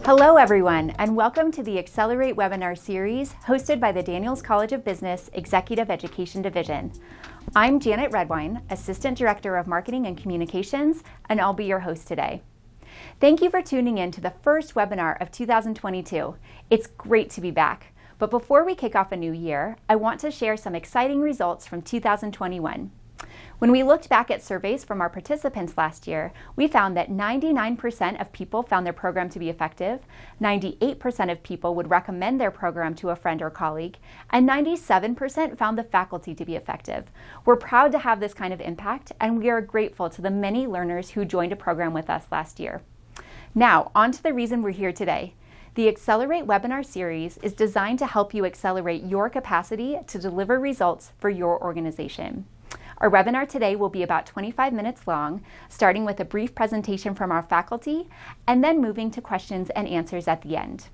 Hello everyone, and welcome to the Accelerate webinar series hosted by the Daniels College of Business Executive Education Division. I'm Janet Redwine, Assistant Director of Marketing and Communications, and I'll be your host today. Thank you for tuning in to the first webinar of 2022. It's great to be back, but before we kick off a new year, I want to share some exciting results from 2021. When we looked back at surveys from our participants last year, we found that 99% of people found their program to be effective, 98% of people would recommend their program to a friend or colleague, and 97% found the faculty to be effective. We're proud to have this kind of impact, and we are grateful to the many learners who joined a program with us last year. Now, on to the reason we're here today. The Accelerate webinar series is designed to help you accelerate your capacity to deliver results for your organization. Our webinar today will be about 25 minutes long, starting with a brief presentation from our faculty, and then moving to questions and answers at the end.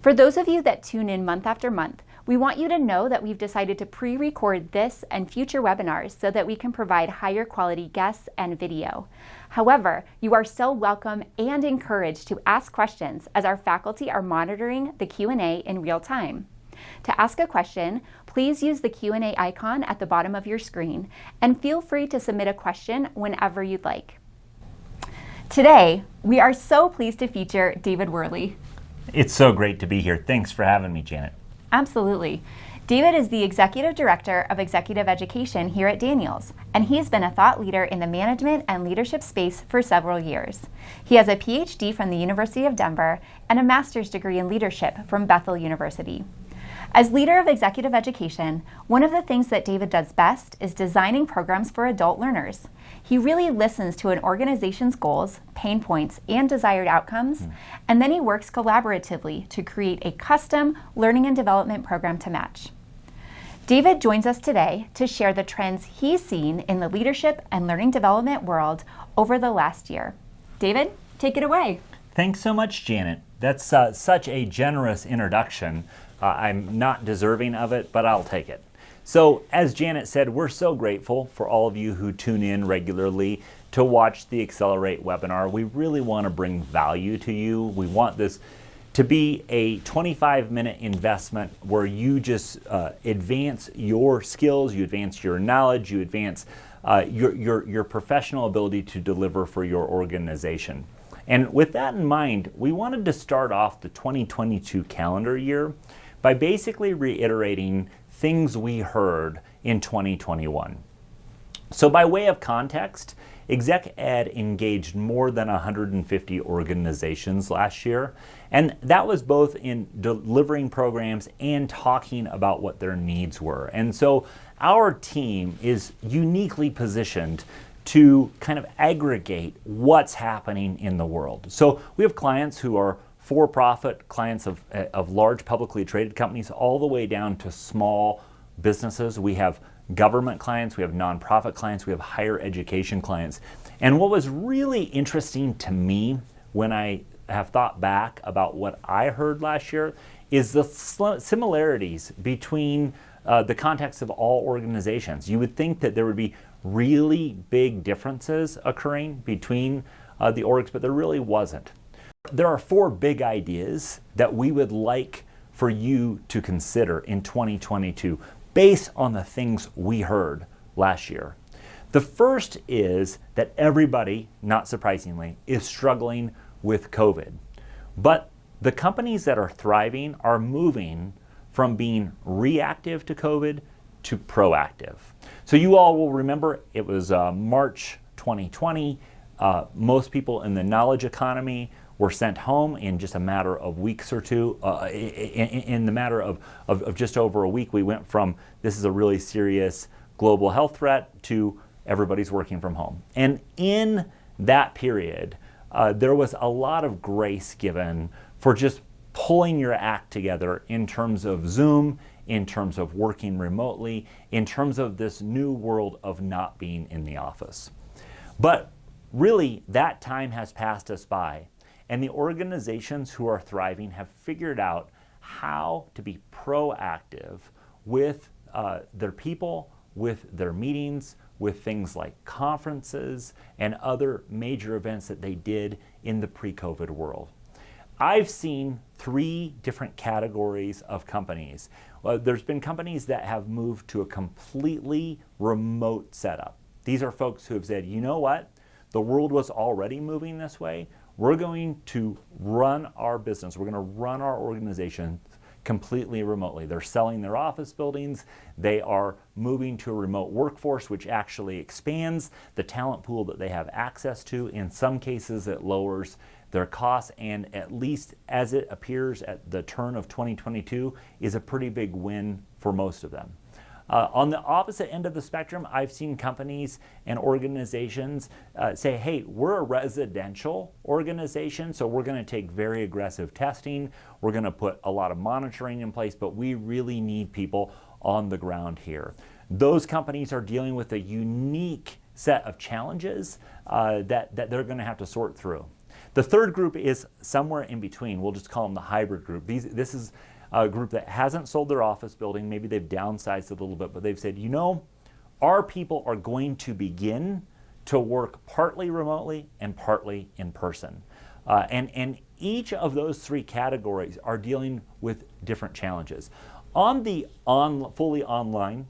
For those of you that tune in month after month, we want you to know that we've decided to pre-record this and future webinars so that we can provide higher quality guests and video. However, you are still welcome and encouraged to ask questions as our faculty are monitoring the Q&A in real time. To ask a question, please use the Q&A icon at the bottom of your screen and feel free to submit a question whenever you'd like. Today, we are so pleased to feature David Worley. It's so great to be here. Thanks for having me, Janet. Absolutely. David is the Executive Director of Executive Education here at Daniels, and he's been a thought leader in the management and leadership space for several years. He has a PhD from the University of Denver and a master's degree in leadership from Bethel University. As leader of executive education, one of the things that David does best is designing programs for adult learners. He really listens to an organization's goals, pain points, and desired outcomes, and then he works collaboratively to create a custom learning and development program to match. David joins us today to share the trends he's seen in the leadership and learning development world over the last year. David, take it away. Thanks so much, Janet. That's such a generous introduction. I'm not deserving of it, but I'll take it. So, as Janet said, we're so grateful for all of you who tune in regularly to watch the Accelerate webinar. We really want to bring value to you. We want this to be a 25-minute investment where you just advance your skills, you advance your knowledge, you advance your professional ability to deliver for your organization. And with that in mind, we wanted to start off the 2022 calendar year by basically reiterating things we heard in 2021. So by way of context, Exec Ed engaged more than 150 organizations last year, and that was both in delivering programs and talking about what their needs were. And so our team is uniquely positioned to kind of aggregate what's happening in the world. So we have clients who are for-profit clients of large publicly traded companies all the way down to small businesses. We have government clients, we have nonprofit clients, we have higher education clients. And what was really interesting to me when I have thought back about what I heard last year is the similarities between the context of all organizations. You would think that there would be really big differences occurring between the orgs, but there really wasn't. There are 4 big ideas that we would like for you to consider in 2022 based on the things we heard last year. The first is that everybody, not surprisingly, is struggling with COVID. But the companies that are thriving are moving from being reactive to COVID to proactive. So you all will remember it was March 2020. Most people in the knowledge economy were sent home in just a matter of weeks or two. In the matter of just over a week, we went from this is a really serious global health threat to everybody's working from home. And in that period, there was a lot of grace given for just pulling your act together in terms of Zoom, in terms of working remotely, in terms of this new world of not being in the office. But really, that time has passed us by. And the organizations who are thriving have figured out how to be proactive with their people, with their meetings, with things like conferences and other major events that they did in the pre-COVID world. I've seen three different categories of companies. There's been companies that have moved to a completely remote setup. These are folks who have said, you know what? The world was already moving this way. We're going to run our business. We're going to run our organization completely remotely. They're selling their office buildings. They are moving to a remote workforce, which actually expands the talent pool that they have access to. In some cases, it lowers their costs, and at least as it appears at the turn of 2022, is a pretty big win for most of them. On the opposite end of the spectrum, I've seen companies and organizations say, hey, we're a residential organization, so we're going to take very aggressive testing. We're going to put a lot of monitoring in place, but we really need people on the ground here. Those companies are dealing with a unique set of challenges that they're going to have to sort through. The third group is somewhere in between. We'll just call them the hybrid group. This is a group that hasn't sold their office building. Maybe they've downsized it a little bit, but they've said, you know, our people are going to begin to work partly remotely and partly in person. And each of those three categories are dealing with different challenges. On the fully online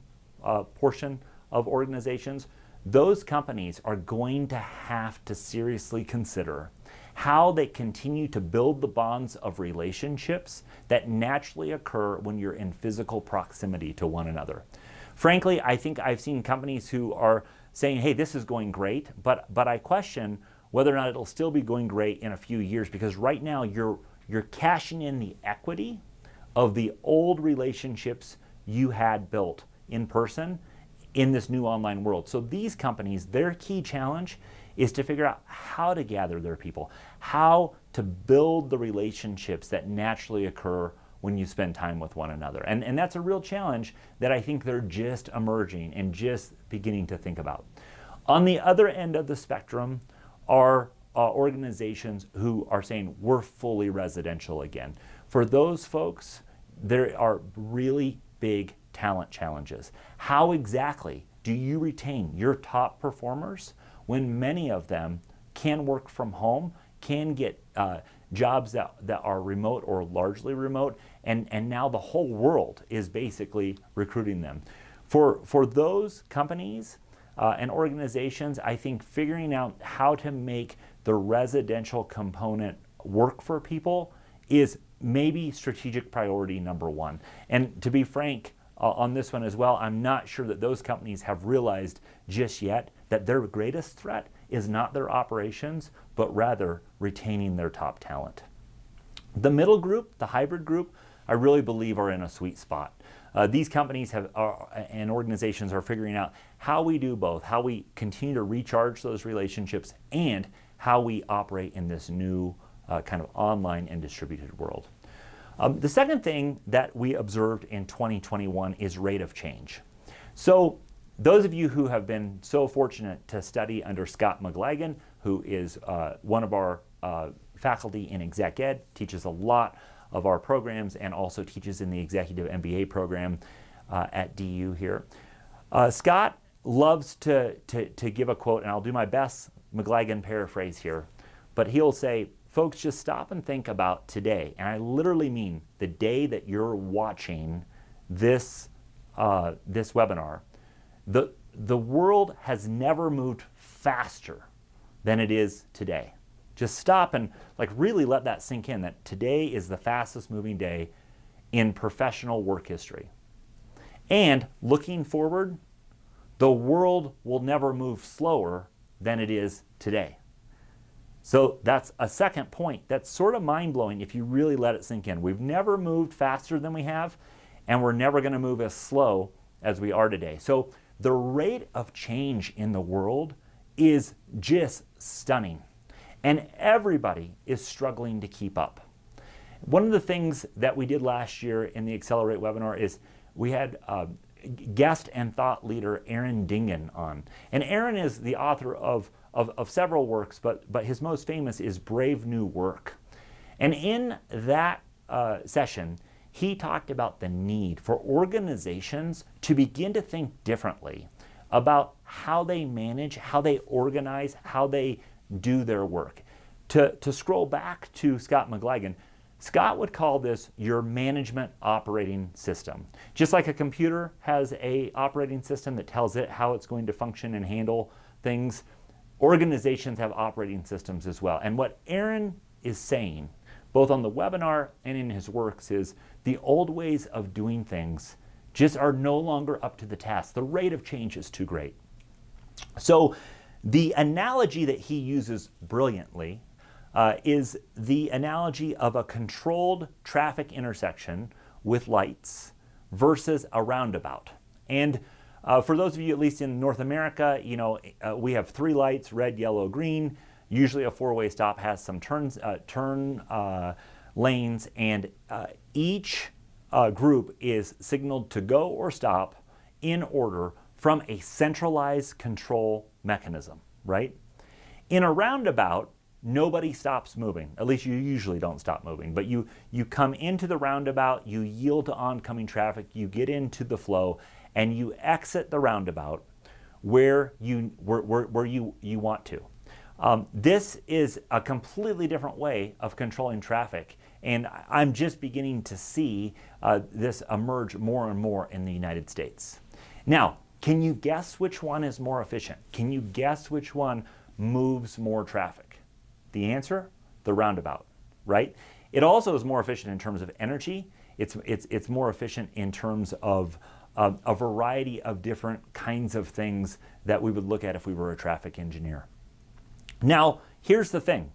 portion of organizations, those companies are going to have to seriously consider how they continue to build the bonds of relationships that naturally occur when you're in physical proximity to one another. Frankly, I think I've seen companies who are saying, hey, this is going great, but I question whether or not it'll still be going great in a few years, because right now you're cashing in the equity of the old relationships you had built in person in this new online world. So these companies, their key challenge is to figure out how to gather their people, how to build the relationships that naturally occur when you spend time with one another. And that's a real challenge that I think they're just emerging and just beginning to think about. On the other end of the spectrum are organizations who are saying we're fully residential again. For those folks, there are really big talent challenges. How exactly do you retain your top performers when many of them can work from home, can get jobs that are remote or largely remote, and now the whole world is basically recruiting them? For those companies and organizations, I think figuring out how to make the residential component work for people is maybe strategic priority number one. And to be frank, on this one as well, I'm not sure that those companies have realized just yet that their greatest threat is not their operations, but rather retaining their top talent. The middle group, the hybrid group, I really believe are in a sweet spot. These companies and organizations are figuring out how we do both, how we continue to recharge those relationships, and how we operate in this new kind of online and distributed world. The second thing that we observed in 2021 is rate of change. So those of you who have been so fortunate to study under Scott McLagan, who is one of our faculty in Exec Ed, teaches a lot of our programs and also teaches in the Executive MBA program at DU here. Scott loves to give a quote, and I'll do my best McLagan paraphrase here, but he'll say, folks, just stop and think about today. And I literally mean the day that you're watching this webinar. The world has never moved faster than it is today. Just stop and really let that sink in, that today is the fastest moving day in professional work history. And looking forward, the world will never move slower than it is today. So that's a second point that's sort of mind-blowing if you really let it sink in. We've never moved faster than we have, and we're never going to move as slow as we are today. So the rate of change in the world is just stunning, and everybody is struggling to keep up. One of the things that we did last year in the Accelerate webinar is we had guest and thought leader Aaron Dingen on. And Aaron is the author of several works, but his most famous is Brave New Work. And in that session, he talked about the need for organizations to begin to think differently about how they manage, how they organize, how they do their work. To scroll back to Scott McLagan, Scott would call this your management operating system. Just like a computer has a operating system that tells it how it's going to function and handle things, organizations have operating systems as well. And what Aaron is saying, both on the webinar and in his works, is the old ways of doing things just are no longer up to the task. The rate of change is too great. So the analogy that he uses brilliantly is the analogy of a controlled traffic intersection with lights versus a roundabout. And for those of you, at least in North America, we have 3 lights, red, yellow, green. Usually a 4-way stop has some turn lanes, and each group is signaled to go or stop in order from a centralized control mechanism, right? In a roundabout, nobody stops moving. At least you usually don't stop moving, but you come into the roundabout, you yield to oncoming traffic, you get into the flow, and you exit the roundabout where you want to. This is a completely different way of controlling traffic, and I'm just beginning to see this emerge more and more in the United States. Now, can you guess which one is more efficient? Can you guess which one moves more traffic? The answer, the roundabout, right? It also is more efficient in terms of energy. It's more efficient in terms of a variety of different kinds of things that we would look at if we were a traffic engineer. Now, here's the thing.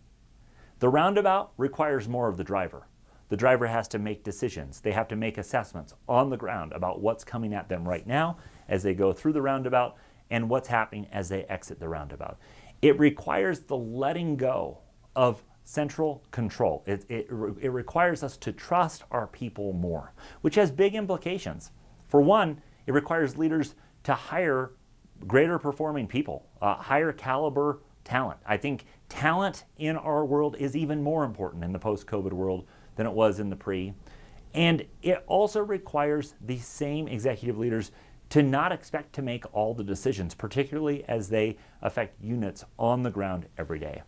The roundabout requires more of the driver. The driver has to make decisions. They have to make assessments on the ground about what's coming at them right now as they go through the roundabout and what's happening as they exit the roundabout. It requires the letting go of central control. It requires us to trust our people more, which has big implications. For one, it requires leaders to hire greater performing people, higher caliber talent. I think talent in our world is even more important in the post-COVID world than it was in the pre. And it also requires the same executive leaders to not expect to make all the decisions, particularly as they affect units on the ground every day.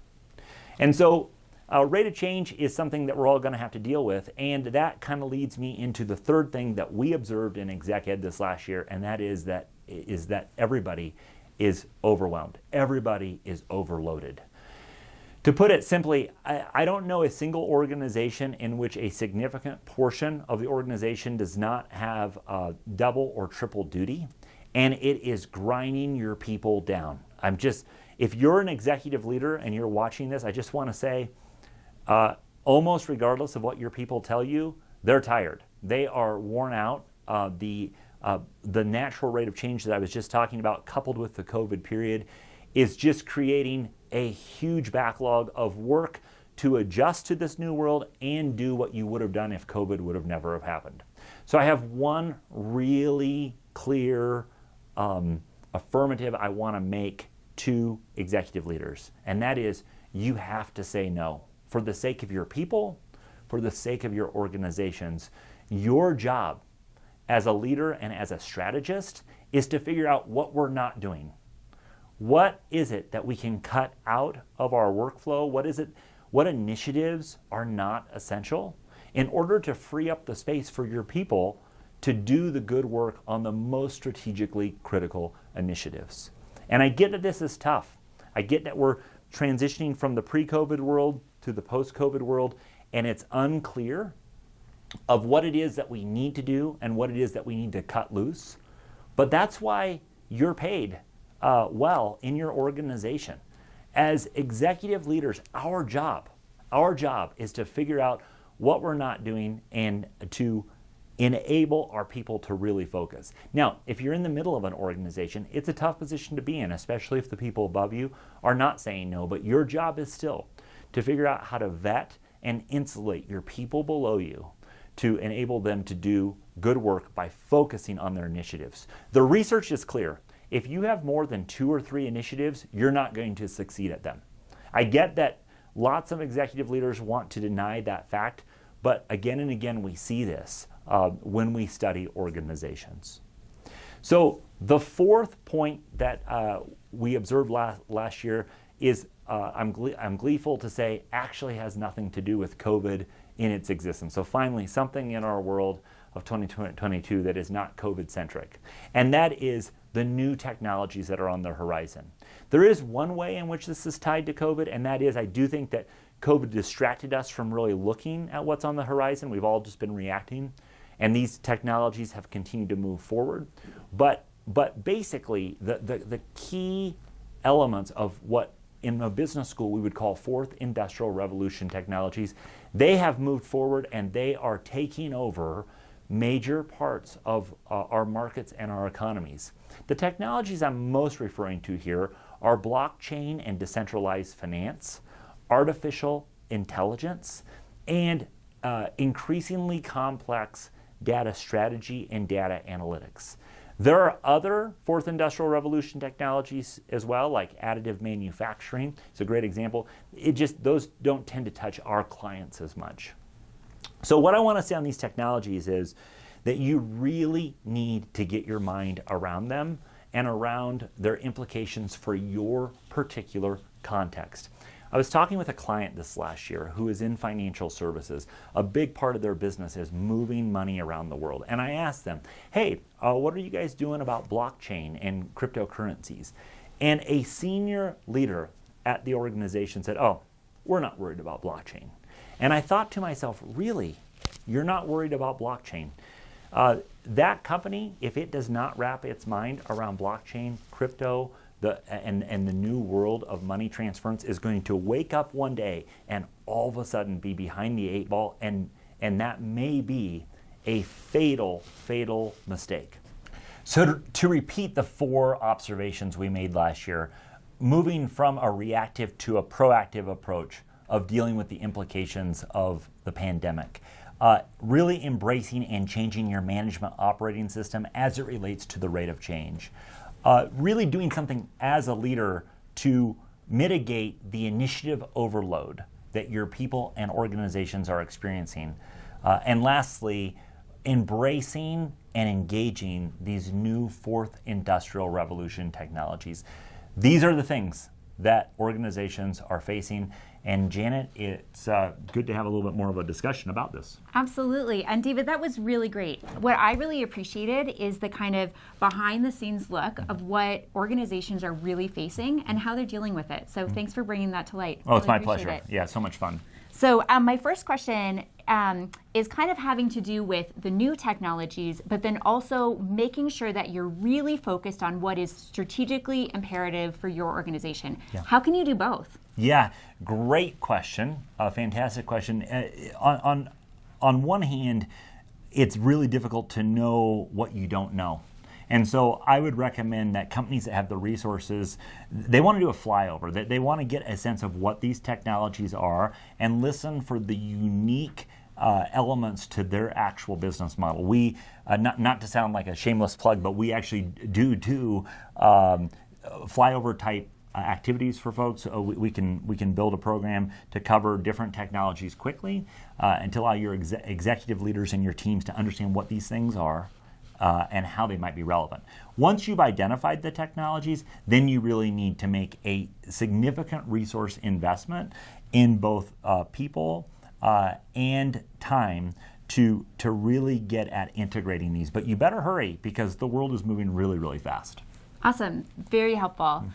And so rate of change is something that we're all going to have to deal with, and that kind of leads me into the third thing that we observed in Exec Ed this last year, and that is that everybody is overwhelmed. Everybody is overloaded. To put it simply, I don't know a single organization in which a significant portion of the organization does not have double or triple duty, and it is grinding your people down. If you're an executive leader and you're watching this, I just want to say, almost regardless of what your people tell you, they're tired. They are worn out. The natural rate of change that I was just talking about, coupled with the COVID period, is just creating a huge backlog of work to adjust to this new world and do what you would have done if COVID would have never have happened. So I have one really clear affirmative I want to make to executive leaders, and that is you have to say no. For the sake of your people, for the sake of your organizations, your job as a leader and as a strategist is to figure out what we're not doing. What is it that we can cut out of our workflow? What initiatives are not essential in order to free up the space for your people to do the good work on the most strategically critical initiatives? And I get that this is tough. I get that we're transitioning from the pre-COVID world to the post-COVID world, and it's unclear of what it is that we need to do and what it is that we need to cut loose. But that's why you're paid well in your organization. As executive leaders, our job is to figure out what we're not doing and to enable our people to really focus. Now, if you're in the middle of an organization, it's a tough position to be in, especially if the people above you are not saying no, but your job is still to figure out how to vet and insulate your people below you to enable them to do good work by focusing on their initiatives. The research is clear. If you have more than 2 or 3 initiatives, you're not going to succeed at them. I get that lots of executive leaders want to deny that fact, but again and again we see this when we study organizations. So the fourth point that we observed last year is I'm gleeful to say actually has nothing to do with COVID in its existence. So finally, something in our world of 2022 that is not COVID-centric. And that is the new technologies that are on the horizon. There is one way in which this is tied to COVID, and that is I do think that COVID distracted us from really looking at what's on the horizon. We've all just been reacting, and these technologies have continued to move forward. But basically, the key elements of what in a business school we would call fourth industrial revolution technologies, they have moved forward and they are taking over major parts of our markets and our economies. The technologies I'm most referring to here are blockchain and decentralized finance, artificial intelligence, and increasingly complex data strategy and data analytics. There are other fourth industrial revolution technologies as well, like additive manufacturing. It's a great example. Those don't tend to touch our clients as much. So what I want to say on these technologies is that you really need to get your mind around them and around their implications for your particular context. I was talking with a client this last year who is in financial services. A big part of their business is moving money around the world. And I asked them, hey, what are you guys doing about blockchain and cryptocurrencies? And a senior leader at the organization said, oh, we're not worried about blockchain. And I thought to myself, really? You're not worried about blockchain? That company, if it does not wrap its mind around blockchain, crypto, and the new world of money transference, is going to wake up one day and all of a sudden be behind the eight ball, and that may be a fatal mistake. So to repeat the 4 observations we made last year, moving from a reactive to a proactive approach of dealing with the implications of the pandemic, really embracing and changing your management operating system as it relates to the rate of change. Really doing something as a leader to mitigate the initiative overload that your people and organizations are experiencing. And lastly, embracing and engaging these new fourth industrial revolution technologies. These are the things that organizations are facing. And Janet, it's good to have a little bit more of a discussion about this. Absolutely. And David, that was really great. What I really appreciated is the kind of behind the scenes look of what organizations are really facing and how they're dealing with it. So thanks for bringing that to light. Oh, it's my pleasure. Yeah, so much fun. So my first question is kind of having to do with the new technologies, but then also making sure that you're really focused on what is strategically imperative for your organization. Yeah. How can you do both? Yeah, great question. A fantastic question. On one hand, it's really difficult to know what you don't know. And so I would recommend that companies that have the resources, they want to do a flyover. They want to get a sense of what these technologies are and listen for the unique elements to their actual business model. We, not to sound like a shameless plug, but we actually do flyover type activities for folks. We can build a program to cover different technologies quickly and to allow your executive leaders and your teams to understand what these things are and how they might be relevant. Once you've identified the technologies, then you really need to make a significant resource investment in both people and time to really get at integrating these. But you better hurry because the world is moving really, really fast. Awesome. Very helpful.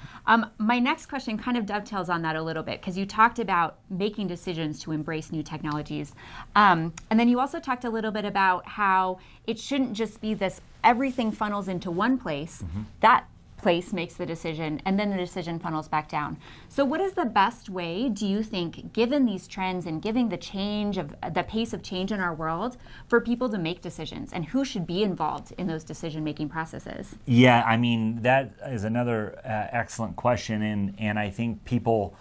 My next question kind of dovetails on that a little bit because you talked about making decisions to embrace new technologies. And then you also talked a little bit about how it shouldn't just be this everything funnels into one place. That place makes the decision and then the decision funnels back down. So what is the best way, do you think, given these trends and given the change of the pace of change in our world, for people to make decisions and who should be involved in those decision-making processes? Yeah, I mean, that is another excellent question. And I think people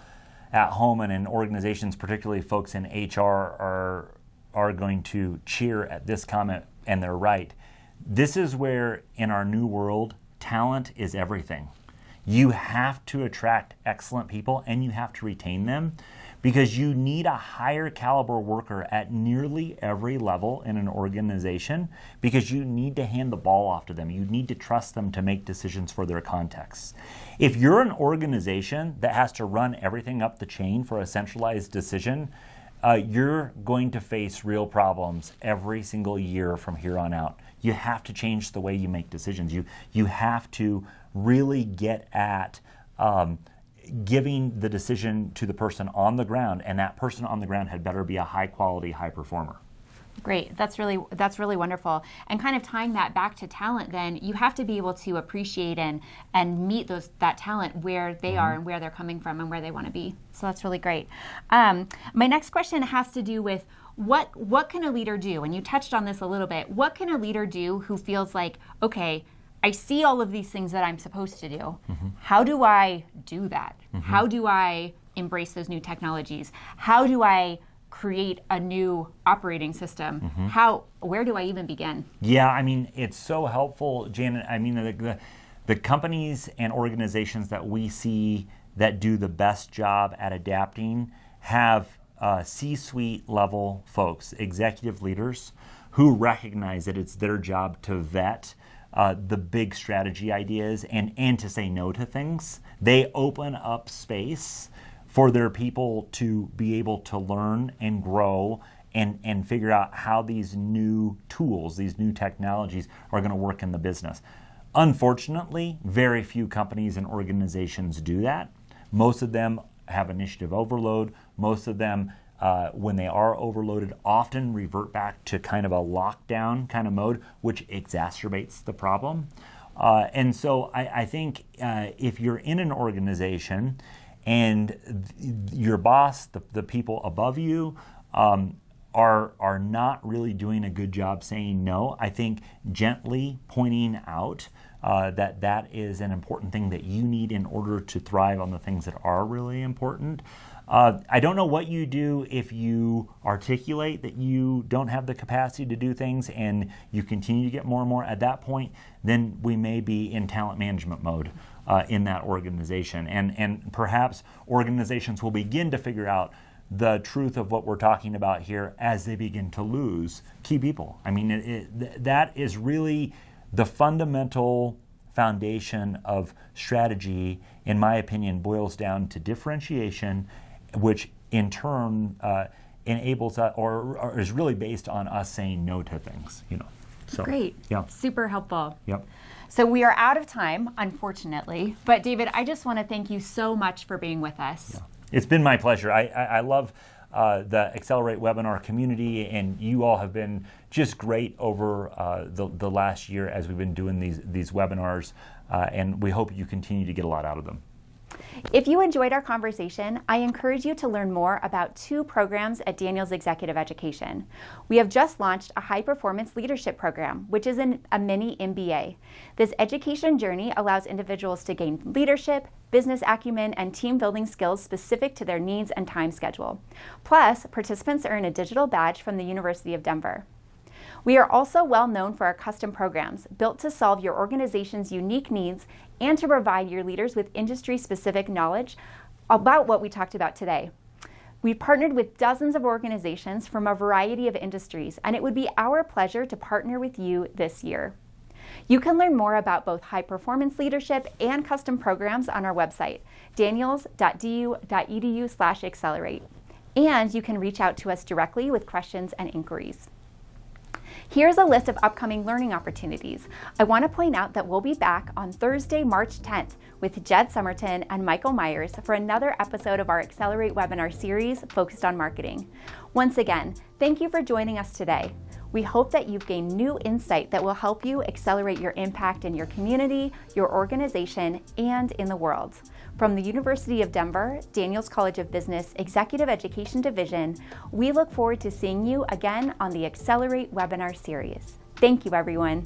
at home and in organizations, particularly folks in HR, are going to cheer at this comment, and they're right. This is where, in our new world, talent is everything. You have to attract excellent people and you have to retain them. because you need a higher caliber worker at nearly every level in an organization, because you need to hand the ball off to them. You need to trust them to make decisions for their contexts. If you're an organization that has to run everything up the chain for a centralized decision, you're going to face real problems every single year from here on out. You have to change the way you make decisions. You have to really get at giving the decision to the person on the ground, and that person on the ground had better be a high quality, high performer. Great. That's really wonderful. And kind of tying that back to talent, then you have to be able to appreciate and meet that talent where they are and where they're coming from and where they want to be. So that's really great. My next question has to do with what can a leader do? And you touched on this a little bit. What can a leader do who feels like, okay, I see all of these things that I'm supposed to do. How do I do that? How do I embrace those new technologies? How do I create a new operating system? Where do I even begin? Yeah, I mean, it's so helpful, Janet. I mean, the companies and organizations that we see that do the best job at adapting have C-suite level folks, executive leaders, who recognize that it's their job to vet the big strategy ideas and to say no to things. They open up space for their people to be able to learn and grow and figure out how these new tools, these new technologies are going to work in the business. Unfortunately, very few companies and organizations do that. Most of them have initiative overload. Most of them, when they are overloaded, often revert back to kind of a lockdown kind of mode, which exacerbates the problem. And so I think if you're in an organization and your boss, the people above you, are not really doing a good job saying no, I think gently pointing out that is an important thing that you need in order to thrive on the things that are really important. I don't know what you do if you articulate that you don't have the capacity to do things and you continue to get more and more. At that point, then we may be in talent management mode in that organization. And perhaps organizations will begin to figure out the truth of what we're talking about here as they begin to lose key people. I mean, that is really the fundamental foundation of strategy, in my opinion, boils down to differentiation, which in turn enables us, or is really based on us saying no to things. So, great. Yeah. Super helpful. Yep. So we are out of time, unfortunately. But David, I just want to thank you so much for being with us. Yeah. It's been my pleasure. I love the Accelerate webinar community, and you all have been just great over the last year as we've been doing these webinars, and we hope you continue to get a lot out of them. If you enjoyed our conversation, I encourage you to learn more about 2 programs at Daniels Executive Education. We have just launched a high-performance leadership program, which is a mini MBA. This education journey allows individuals to gain leadership, business acumen, and team-building skills specific to their needs and time schedule. Plus, participants earn a digital badge from the University of Denver. We are also well known for our custom programs, built to solve your organization's unique needs and to provide your leaders with industry-specific knowledge about what we talked about today. We've partnered with dozens of organizations from a variety of industries, and it would be our pleasure to partner with you this year. You can learn more about both high-performance leadership and custom programs on our website, daniels.du.edu/accelerate. And you can reach out to us directly with questions and inquiries. Here's a list of upcoming learning opportunities. I want to point out that we'll be back on Thursday, March 10th with Jed Somerton and Michael Myers for another episode of our Accelerate webinar series focused on marketing. Once again, thank you for joining us today. We hope that you've gained new insight that will help you accelerate your impact in your community, your organization, and in the world. From the University of Denver, Daniels College of Business Executive Education Division, we look forward to seeing you again on the Accelerate webinar series. Thank you, everyone.